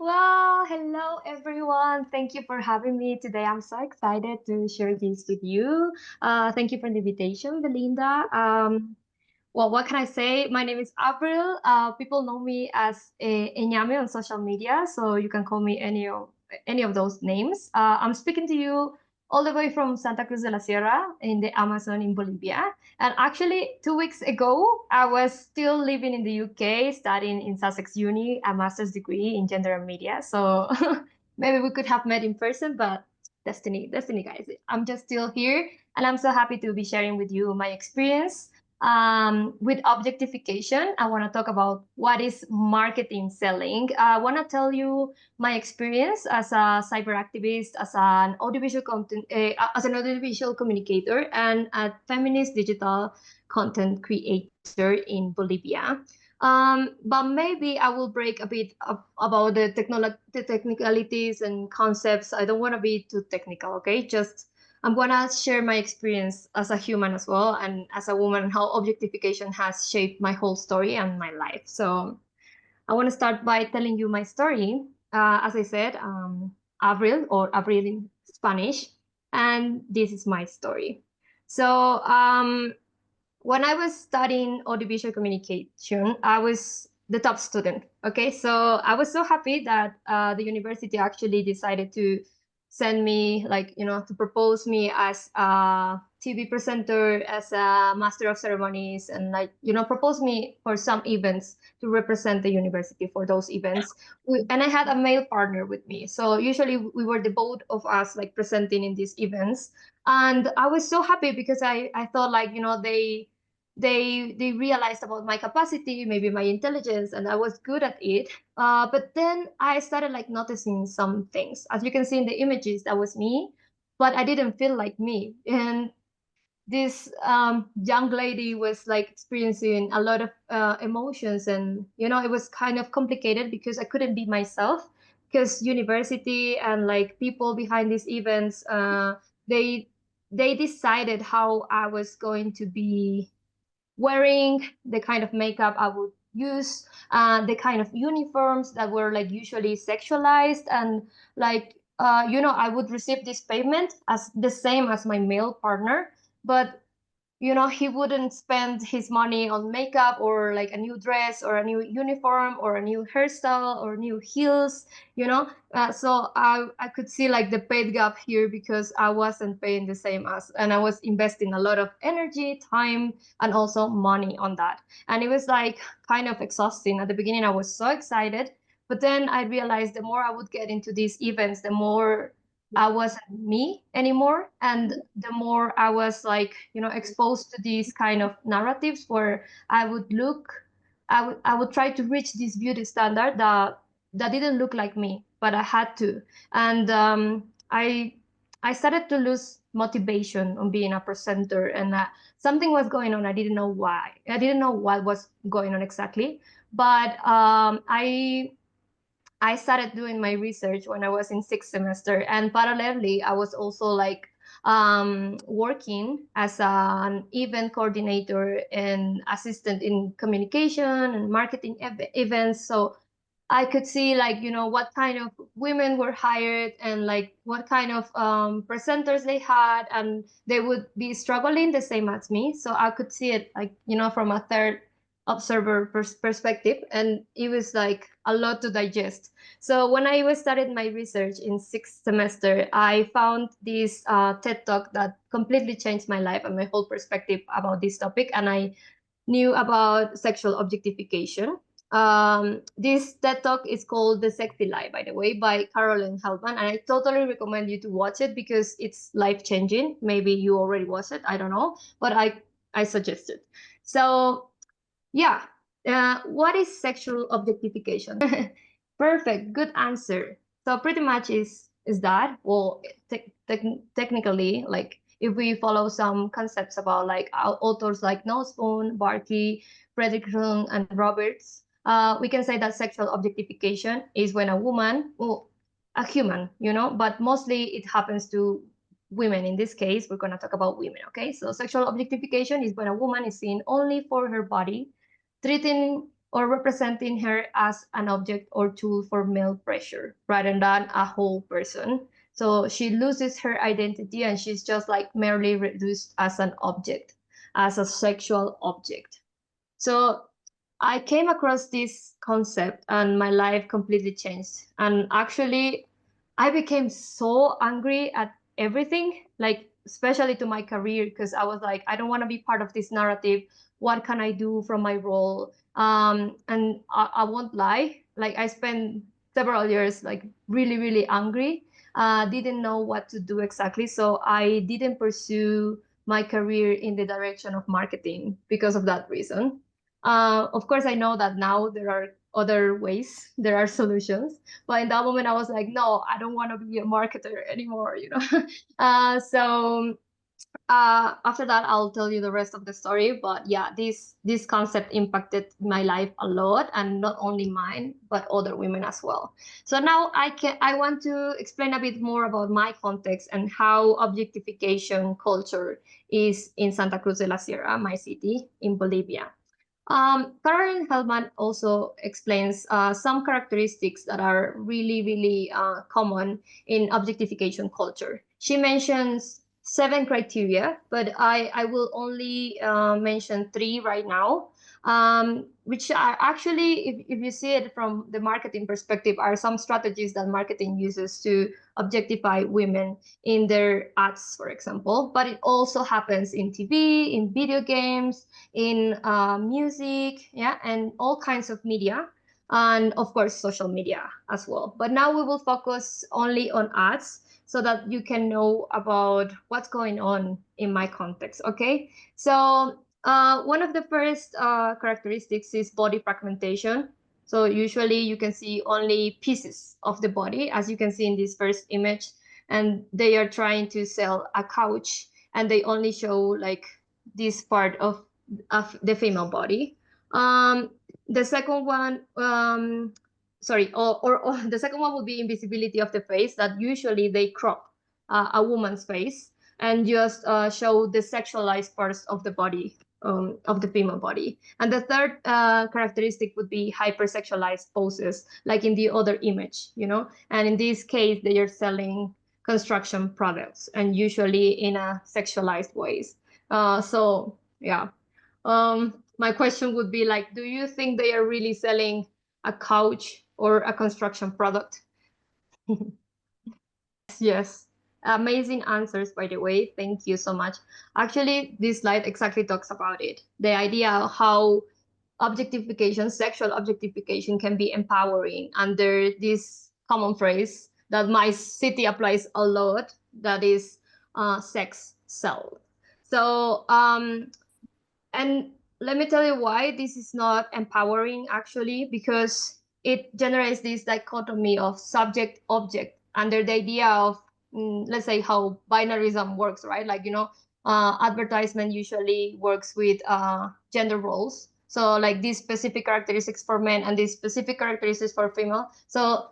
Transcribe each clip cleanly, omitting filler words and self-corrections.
Well, hello everyone. Thank you for having me today. I'm so excited to share this with you. Thank you for the invitation, Belinda. Well, what can I say? My name is Avril. People know me as Enyame on social media, so you can call me any of those names. I'm speaking to you all the way from Santa Cruz de la Sierra in the Amazon in Bolivia. And actually, 2 weeks ago, I was still living in the UK, studying in Sussex Uni, a master's degree in gender and media. So maybe we could have met in person, but destiny, guys. I'm just still here, and I'm so happy to be sharing with you my experience with objectification. I want to talk about what is marketing selling. I want to tell you my experience as a cyber activist, as an audiovisual communicator, and a feminist digital content creator in Bolivia. But maybe I will break a bit about the technicalities and concepts. I don't want to be too technical, okay? Just I'm gonna share my experience as a human as well, and as a woman, how objectification has shaped my whole story and my life. So I want to start by telling you my story. As I said, Avril, or Avril in Spanish, and this is my story. So when I was studying audiovisual communication, I was the top student. Okay, so I was so happy that the university actually decided to send me, like, to propose me as a TV presenter, as a master of ceremonies, and, like, propose me for some events to represent the university for those events. And I had a male partner with me. So usually we were the both of us, like, presenting in these events. And I was so happy because I thought, like, they realized about my capacity, maybe my intelligence, and I was good at it. But then I started, like, noticing some things. As you can see in the images, that was me, but I didn't feel like me. And this young lady was, like, experiencing a lot of emotions, and it was kind of complicated because I couldn't be myself, because university and, like, people behind these events, they they decided how I was going to be wearing, the kind of makeup I would use, the kind of uniforms that were, like, usually sexualized, and, like, I would receive this payment as the same as my male partner, but he wouldn't spend his money on makeup, or, like, a new dress, or a new uniform, or a new hairstyle, or new heels, so I could see, like, the paid gap here, because I wasn't paying the same as, and I was investing a lot of energy, time, and also money on that. And it was, like, kind of exhausting. At the beginning, I was so excited, but then I realized the more I would get into these events, the more I wasn't me anymore. And the more I was, like, exposed to these kind of narratives where I would try to reach this beauty standard that didn't look like me, but I had to. And I started to lose motivation on being a presenter, and something was going on. I didn't know why. I didn't know what was going on exactly, but I started doing my research when I was in sixth semester, and parallelly, I was also, like, working as an event coordinator and assistant in communication and marketing events. So I could see, like, what kind of women were hired, and, like, what kind of presenters they had, and they would be struggling the same as me. So I could see it, like, from a third observer perspective, and it was, like, a lot to digest. So when I was started my research in sixth semester, I found this TED Talk that completely changed my life and my whole perspective about this topic, and I knew about sexual objectification. This TED Talk is called The Sexy Lie, by the way, by Caroline Hellman, and I totally recommend you to watch it because it's life-changing. Maybe you already watched it, I don't know, but I suggest it. So yeah, what is sexual objectification? Perfect, good answer. So pretty much is that. Well, technically, like, if we follow some concepts about, like, authors like Nosbone, Barkey, Fredrickson, and Roberts, we can say that sexual objectification is when a woman, well, a human, but mostly it happens to women. In this case, we're going to talk about women, okay? So sexual objectification is when a woman is seen only for her body, treating or representing her as an object or tool for male pressure rather than a whole person. So she loses her identity and she's just like merely reduced as an object, as a sexual object. So I came across this concept and my life completely changed. And actually, I became so angry at everything, like especially to my career, because I was like, I don't want to be part of this narrative. What can I do from my role? And I won't lie, like I spent several years like really, really angry. Didn't know what to do exactly. So I didn't pursue my career in the direction of marketing because of that reason. Of course, I know that now there are other ways, there are solutions. But in that moment, I was like, no, I don't want to be a marketer anymore, you know. After that, I'll tell you the rest of the story. But yeah, this concept impacted my life a lot, and not only mine, but other women as well. So now I want to explain a bit more about my context and how objectification culture is in Santa Cruz de la Sierra, my city in Bolivia. Karen Hellman also explains some characteristics that are really, really common in objectification culture. She mentions 7 criteria, but I will only mention 3 right now, which are actually, if you see it from the marketing perspective, are some strategies that marketing uses to objectify women in their ads, for example. But it also happens in TV, in video games, in music, yeah, and all kinds of media, and of course social media as well. But now we will focus only on ads so that you can know about what's going on in my context. Okay, so one of the first characteristics is body fragmentation. So usually you can see only pieces of the body, as you can see in this first image, and they are trying to sell a couch and they only show like this part of the female body. The second one, or the second one would be invisibility of the face, that usually they crop a woman's face and just show the sexualized parts of the body, of the female body. And the third characteristic would be hypersexualized poses, like in the other image, you know. And in this case, they are selling construction products and usually in a sexualized ways. So yeah. My question would be like, do you think they are really selling a couch or a construction product? Yes. Amazing answers, by the way. Thank you so much. Actually, this slide exactly talks about it. The idea of how objectification, sexual objectification, can be empowering under this common phrase that my city applies a lot, that is sex self. So, and let me tell you why this is not empowering, actually, because it generates this dichotomy of subject object under the idea of, let's say, how binarism works, right? Like, you know, advertisement usually works with gender roles. So like these specific characteristics for men and these specific characteristics for female. So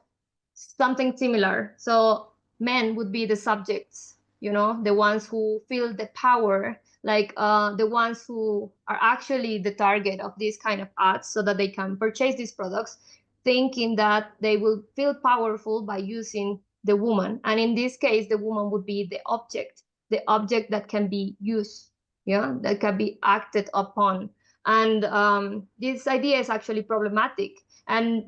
something similar. So men would be the subjects, you know, the ones who feel the power, like the ones who are actually the target of these kind of ads so that they can purchase these products, thinking that they will feel powerful by using the woman. And in this case, the woman would be the object that can be used, yeah, that can be acted upon. And this idea is actually problematic. And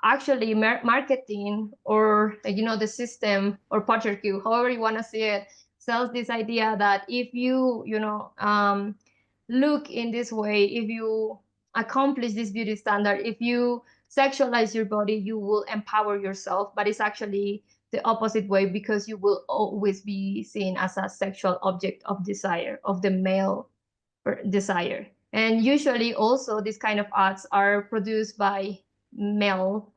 actually marketing, or you know, the system or patriarchy, however you want to see it, sells this idea that if you know, look in this way, if you accomplish this beauty standard, if you sexualize your body, you will empower yourself. But it's actually the opposite way, because you will always be seen as a sexual object of desire, of the male desire. And usually also these kind of ads are produced by male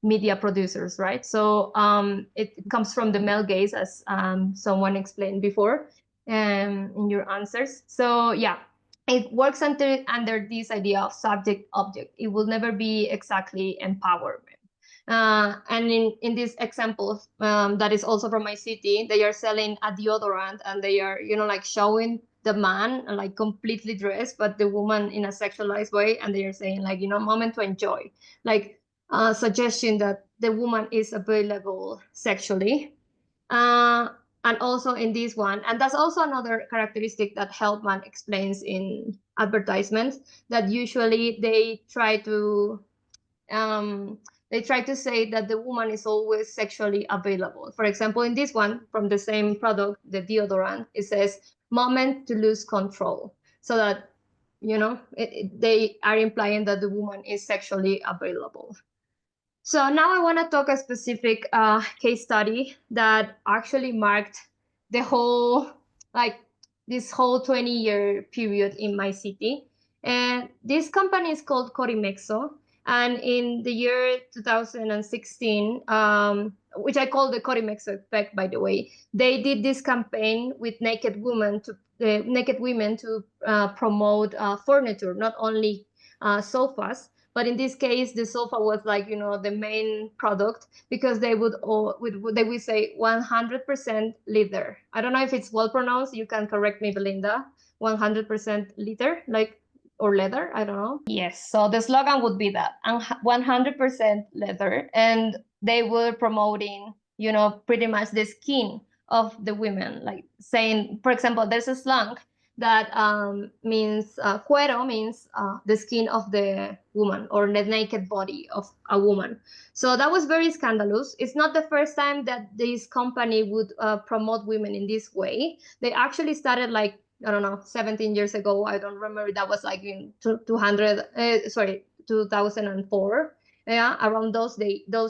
media producers, right? So it comes from the male gaze, as someone explained before in your answers. So yeah, it works under this idea of subject object. It will never be exactly empowerment. And in this example, that is also from my city, they are selling a deodorant and they are, you know, like showing the man like completely dressed, but the woman in a sexualized way, and they are saying like, you know, moment to enjoy, like suggestion that the woman is available sexually. Uh, and also in this one, and that's also another characteristic that Heldman explains in advertisements, that usually um, they try to say that the woman is always sexually available. For example, in this one from the same product, the deodorant, it says moment to lose control, so that, you know, they are implying that the woman is sexually available. So now I want to talk a specific case study that actually marked the whole, like this whole 20-year period in my city. And this company is called Corimexo. And in the year 2016, which I call the Corimexo effect, by the way, they did this campaign with naked women to promote furniture, not only sofas, but in this case, the sofa was like, you know, the main product, because they would they would say 100% leather. I don't know if it's well pronounced. You can correct me, Belinda. 100% leather, like, or leather. I don't know. Yes. So the slogan would be that, and 100% leather, and they were promoting, you know, pretty much the skin of the women, like saying, for example, there's a slang that means cuero means the skin of the woman, or the naked body of a woman. So that was very scandalous. It's not the first time that this company would promote women in this way. They actually started like, I don't know, 17 years ago. I don't remember. That was like in 2004. Yeah, around those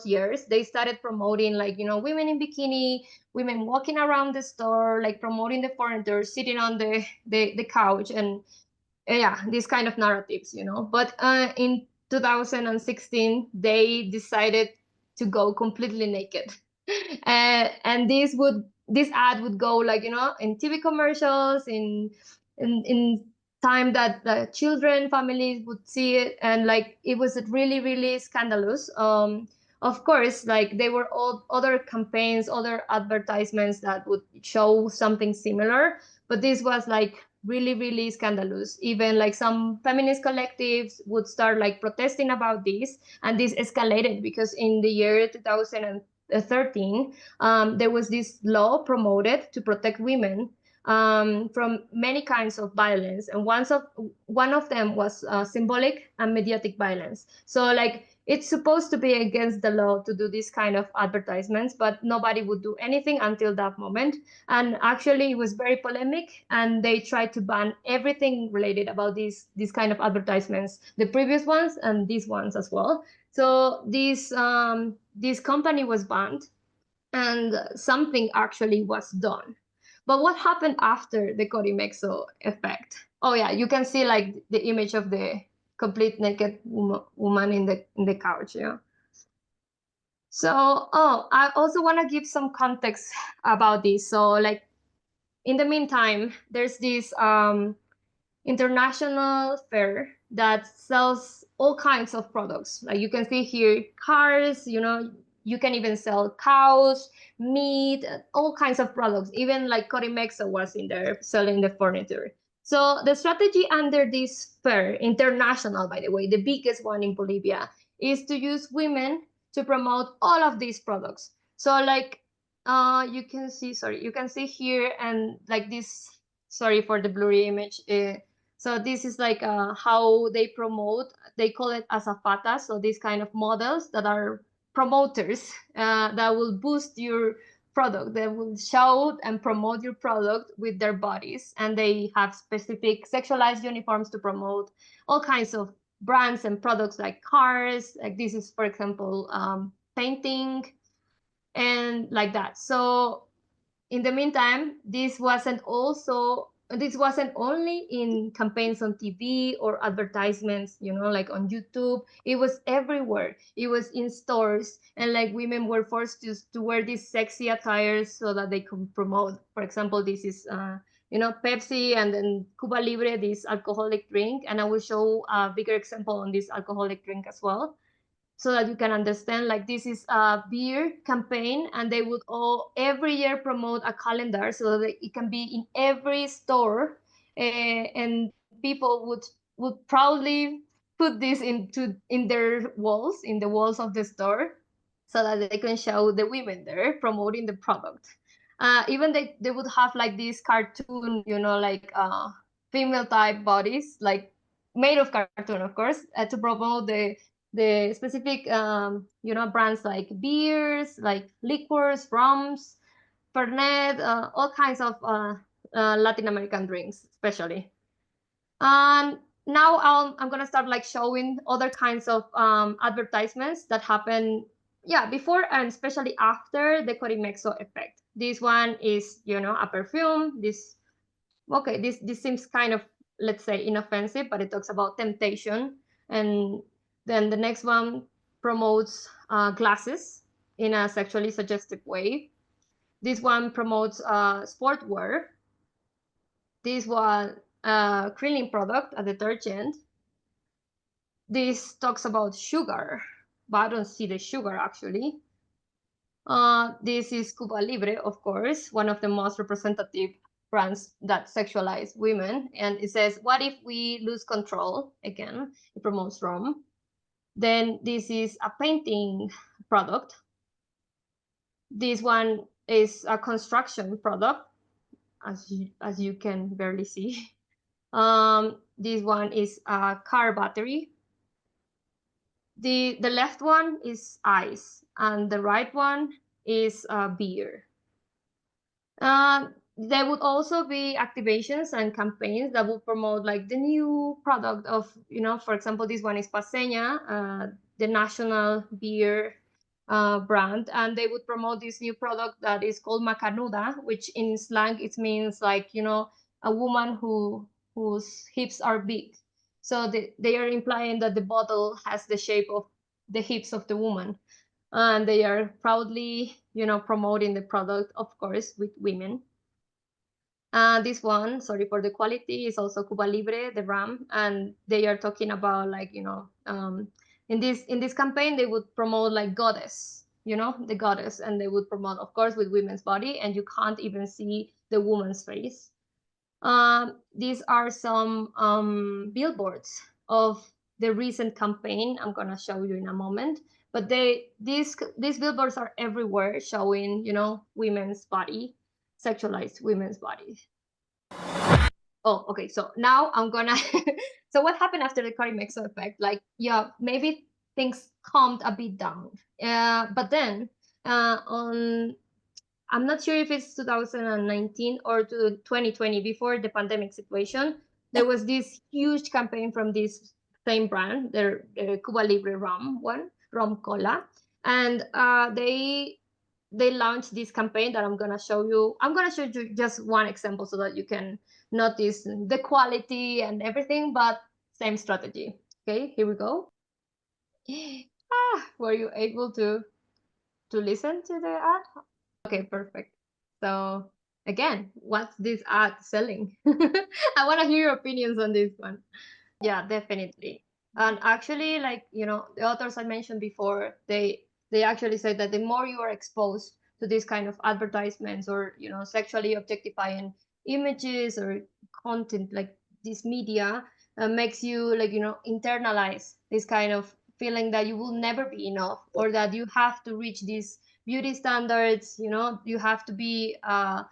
years, they started promoting like, you know, women in bikini, women walking around the store, like promoting the furniture, sitting on the couch, and yeah, these kind of narratives, you know. But in 2016, they decided to go completely naked. And this ad would go like, you know, in TV commercials, in time that the children, families would see it, and like it was really, really scandalous. Of course, like there were all other campaigns, other advertisements that would show something similar, but this was like really, really scandalous. Even like some feminist collectives would start like protesting about this, and this escalated because in the year 2013, there was this law promoted to protect women from many kinds of violence, and one of them was symbolic and mediatic violence. So like it's supposed to be against the law to do this kind of advertisements, but nobody would do anything until that moment. And actually, it was very polemic, and they tried to ban everything related about these kind of advertisements, the previous ones and these ones as well. So this company was banned, and something actually was done. But what happened after the Corimexo effect? Oh yeah, you can see like the image of the complete naked woman in the couch. Yeah. So, oh, I also want to give some context about this. So, like, in the meantime, there's this international fair that sells all kinds of products. Like you can see here, cars, you know, you can even sell cows, meat, all kinds of products. Even like Codimexa was in there selling the furniture. So the strategy under this fair, international, by the way, the biggest one in Bolivia, is to use women to promote all of these products. So like you can see, sorry, you can see here, and like this, sorry for the blurry image. So this is like how they promote. They call it azafatas. So these kind of models that are promoters that will boost your product. They will show and promote your product with their bodies, and they have specific sexualized uniforms to promote all kinds of brands and products like cars. Like this is, for example, painting and like that. So in the meantime, this wasn't only in campaigns on TV or advertisements, you know, like on YouTube. It was everywhere. It was in stores, and like women were forced to wear these sexy attires so that they could promote. For example, this is you know, Pepsi, and then Cuba Libre, this alcoholic drink, and I will show a bigger example on this alcoholic drink as well, so that you can understand. Like this is a beer campaign, and they would all every year promote a calendar so that it can be in every store, and people would proudly put this in their walls, in the walls of the store, so that they can show the women there promoting the product. Even they would have like this cartoon, like female type bodies, like made of cartoon, of course, to promote the specific brands like beers, like liquors, rums, Fernet, all kinds of Latin American drinks, especially. And now I'm gonna start like showing other kinds of advertisements that happen, before and especially after the Corimexo effect. This one is, a perfume. This seems kind of, let's say, inoffensive, but it talks about temptation. And then the next one promotes glasses in a sexually suggestive way. This one promotes sportwear. This one, cleaning product, a detergent. This talks about sugar, but I don't see the sugar actually. This is Cuba Libre, of course, one of the most representative brands that sexualize women. And it says, what if we lose control? Again, it promotes rum. Then this is a painting product. This one is a construction product, as you can barely see. This one is a car battery. The left one is ice, and the right one is beer. There would also be activations and campaigns that would promote like the new product of, for example, this one is Paseña, the national beer brand, and they would promote this new product that is called Macanuda, which in slang it means like, a woman whose hips are big. So they are implying that the bottle has the shape of the hips of the woman, and they are proudly, promoting the product, of course, with women. This one, sorry for the quality, is also Cuba Libre, the rum, and they are talking about like, in this campaign they would promote like goddess, the goddess, and they would promote, of course, with women's body, and you can't even see the woman's face. These are some billboards of the recent campaign. I'm gonna show you in a moment, but these billboards are everywhere, showing, women's body, sexualized women's body. Oh, okay. So now I'm gonna. So what happened after the Corimexo effect? Like, maybe things calmed a bit down, but then on, I'm not sure if it's 2019 or to 2020, before the pandemic situation, there was this huge campaign from this same brand, the Cuba Libre rum one, rum cola, and they launched this campaign that I'm gonna show you. I'm gonna show you just one example so that you can notice the quality and everything, but same strategy. Okay, here we go. Were you able to listen to the ad? Okay, perfect. So again, what's this ad selling? I want to hear your opinions on this one. Yeah, definitely. And actually, like, the authors I mentioned before, they actually said that the more you are exposed to this kind of advertisements or, sexually objectifying images or content, like this media, makes you like, internalize this kind of feeling that you will never be enough, or that you have to reach these beauty standards, you have to be a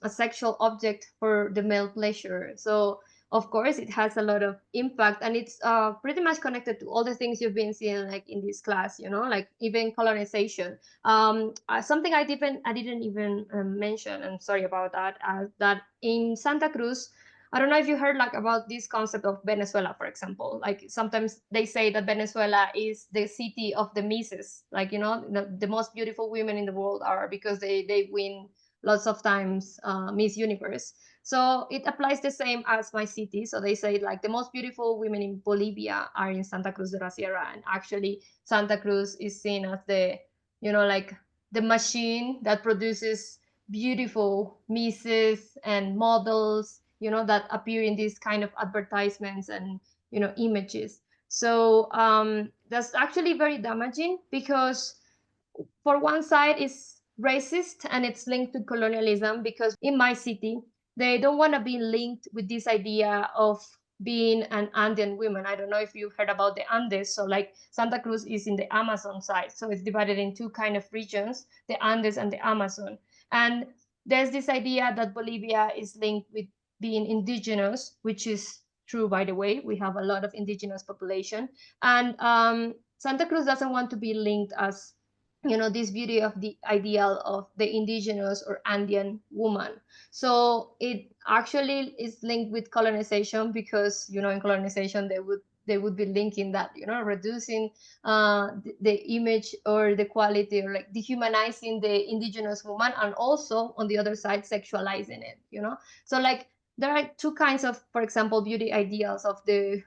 sexual object for the male pleasure. So of course it has a lot of impact, and it's pretty much connected to all the things you've been seeing like in this class, like even colonization. Something I didn't even mention, and sorry about that, that in Santa Cruz, I don't know if you heard like about this concept of Venezuela, for example. Like sometimes they say that Venezuela is the city of the misses, like, the most beautiful women in the world are, because they win lots of times Miss Universe. So it applies the same as my city. So they say like the most beautiful women in Bolivia are in Santa Cruz de la Sierra, and actually Santa Cruz is seen as the, like the machine that produces beautiful misses and models, that appear in these kind of advertisements and, images. So that's actually very damaging, because for one side is racist and it's linked to colonialism, because in my city they don't want to be linked with this idea of being an Andean woman. I don't know if you heard about the Andes. So like Santa Cruz is in the Amazon side. So it's divided in two kind of regions, the Andes and the Amazon. And there's this idea that Bolivia is linked with being indigenous, which is true, by the way. We have a lot of indigenous population. And Santa Cruz doesn't want to be linked as, this beauty of the ideal of the indigenous or Andean woman. So it actually is linked with colonization because, in colonization, they would be linking that, reducing the image or the quality, or like dehumanizing the indigenous woman, and also on the other side sexualizing it. So like there are two kinds of, for example, beauty ideals of the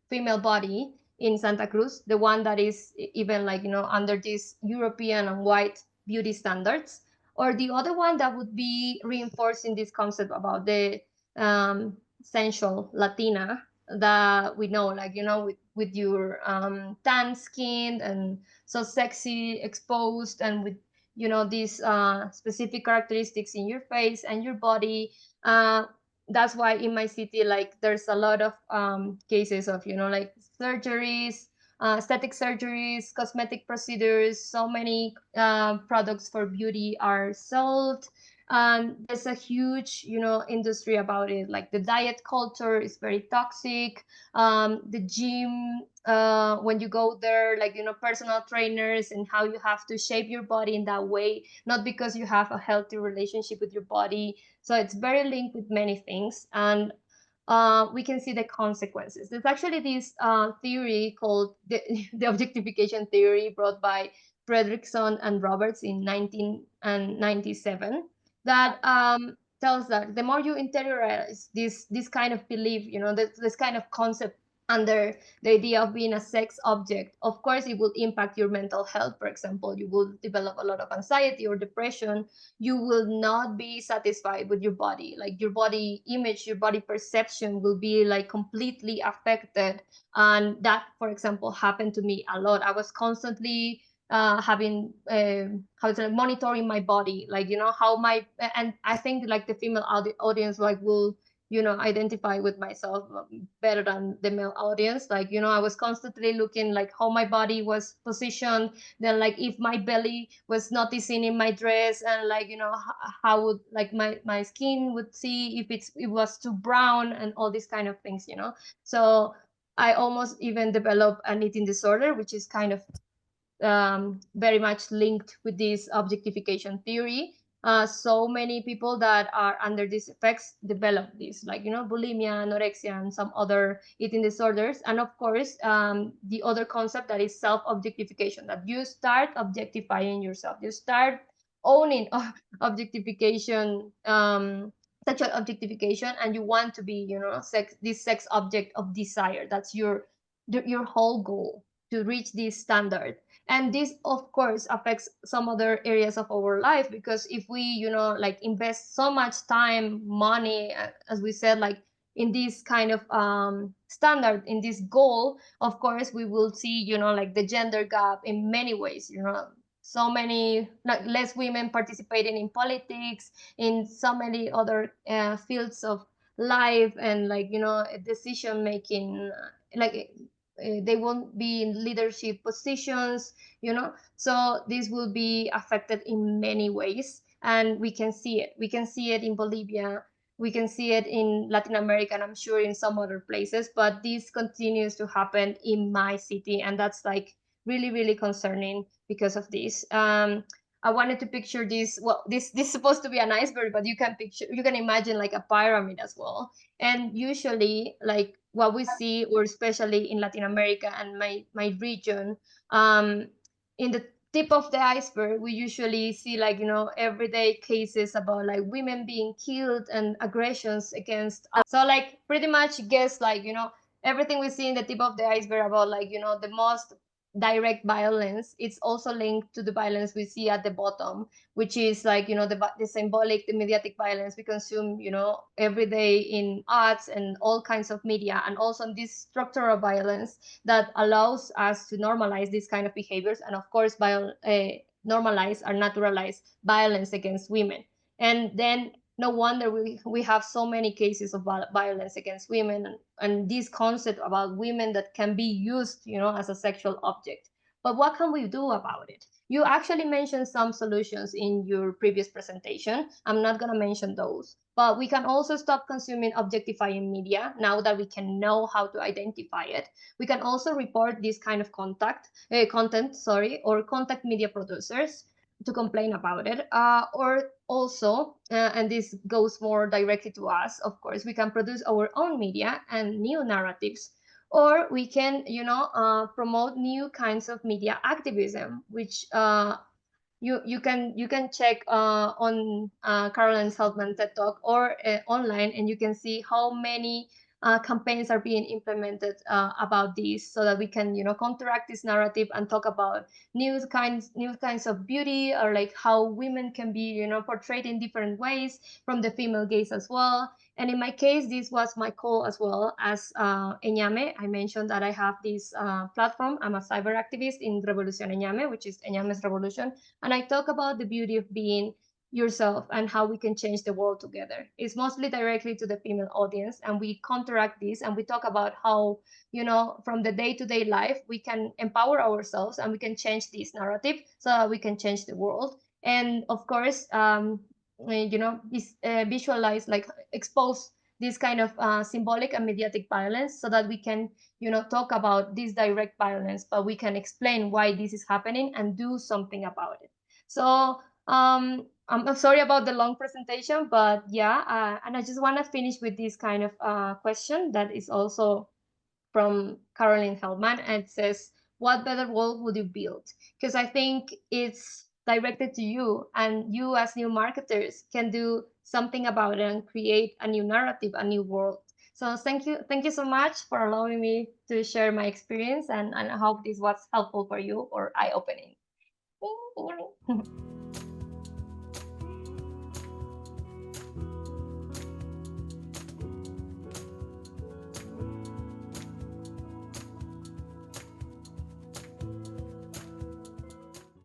female body in Santa Cruz. The one that is even like, under these European and white beauty standards, or the other one that would be reinforcing this concept about the sensual Latina that we know, like, with your tan skin and so sexy, exposed, and with, these specific characteristics in your face and your body. That's why in my city, like, there's a lot of cases of, like surgeries, aesthetic surgeries, cosmetic procedures. So many products for beauty are sold. There's a huge, industry about it. Like the diet culture is very toxic. The gym, when you go there, like, personal trainers, and how you have to shape your body in that way, not because you have a healthy relationship with your body. So it's very linked with many things. And we can see the consequences. There's actually this theory called the objectification theory, brought by Fredrickson and Roberts in 1997, that tells that the more you interiorize this kind of belief, this kind of concept under the idea of being a sex object, of course it will impact your mental health. For example, you will develop a lot of anxiety or depression. You will not be satisfied with your body. Like your body image, your body perception will be like completely affected. And that, for example, happened to me a lot. I was constantly having how to say, monitoring my body, like, how my, and I think like the female audience like will, identify with myself better than the male audience. Like, I was constantly looking like how my body was positioned, then like if my belly was noticing in my dress, and like, how would like my skin would see if it was too brown, and all these kind of things. So I almost even developed an eating disorder, which is kind of very much linked with this objectification theory. So many people that are under these effects develop this, like, bulimia, anorexia, and some other eating disorders. And of course, the other concept that is self-objectification, that you start objectifying yourself, you start owning objectification, sexual objectification, and you want to be, this sex object of desire. That's your whole goal, to reach this standard. And this of course affects some other areas of our life, because if we, like, invest so much time, money, as we said, like in this kind of standard, in this goal, of course we will see, like the gender gap in many ways. So many, like, less women participating in politics, in so many other fields of life, and like, decision making, like they won't be in leadership positions. So this will be affected in many ways, and we can see it in Bolivia, we can see it in Latin America, and I'm sure in some other places. But this continues to happen in my city, and that's like really, really concerning because of this. I wanted to picture this. Well, this is supposed to be an iceberg, but you can imagine like a pyramid as well. And usually, like what we see, or especially in Latin America and my region, in the tip of the iceberg, we usually see, like, everyday cases about like women being killed and aggressions against. So like pretty much guess, like, everything we see in the tip of the iceberg about, like, the most direct violence, it's also linked to the violence we see at the bottom, which is like, the symbolic, the mediatic violence we consume, every day in arts and all kinds of media, and also this structural violence that allows us to normalize these kind of behaviors, and of course normalize or naturalize violence against women. And then no wonder we have so many cases of violence against women, and this concept about women that can be used, as a sexual object. But what can we do about it? You actually mentioned some solutions in your previous presentation. I'm not going to mention those, but we can also stop consuming objectifying media now that we can know how to identify it. We can also report this kind of content, or contact media producers to complain about it. Or also, and this goes more directly to us, of course, we can produce our own media and new narratives, or we can, promote new kinds of media activism, which you can check on Caroline Feldman TED Talk, or online, and you can see how many campaigns are being implemented about this, so that we can counteract this narrative and talk about new kinds of beauty, or like how women can be portrayed in different ways from the female gaze as well. And in my case, this was my call as well as Eñame. I mentioned that I have this platform. I'm a cyber activist in Revolución Eñame, which is Eñame's revolution, and I talk about the beauty of being yourself and how we can change the world together. It's mostly directly to the female audience, and we counteract this, and we talk about how, from the day-to-day life, we can empower ourselves and we can change this narrative so that we can change the world. And of course, visualize, like expose this kind of symbolic and mediatic violence, so that we can talk about this direct violence, but we can explain why this is happening and do something about it. So I'm sorry about the long presentation, but yeah, and I just want to finish with this kind of question that is also from Caroline Feldman, and it says, what better world would you build? Because I think it's directed to you, and you as new marketers can do something about it and create a new narrative, a new world. So thank you so much for allowing me to share my experience, and I hope this was helpful for you or eye-opening.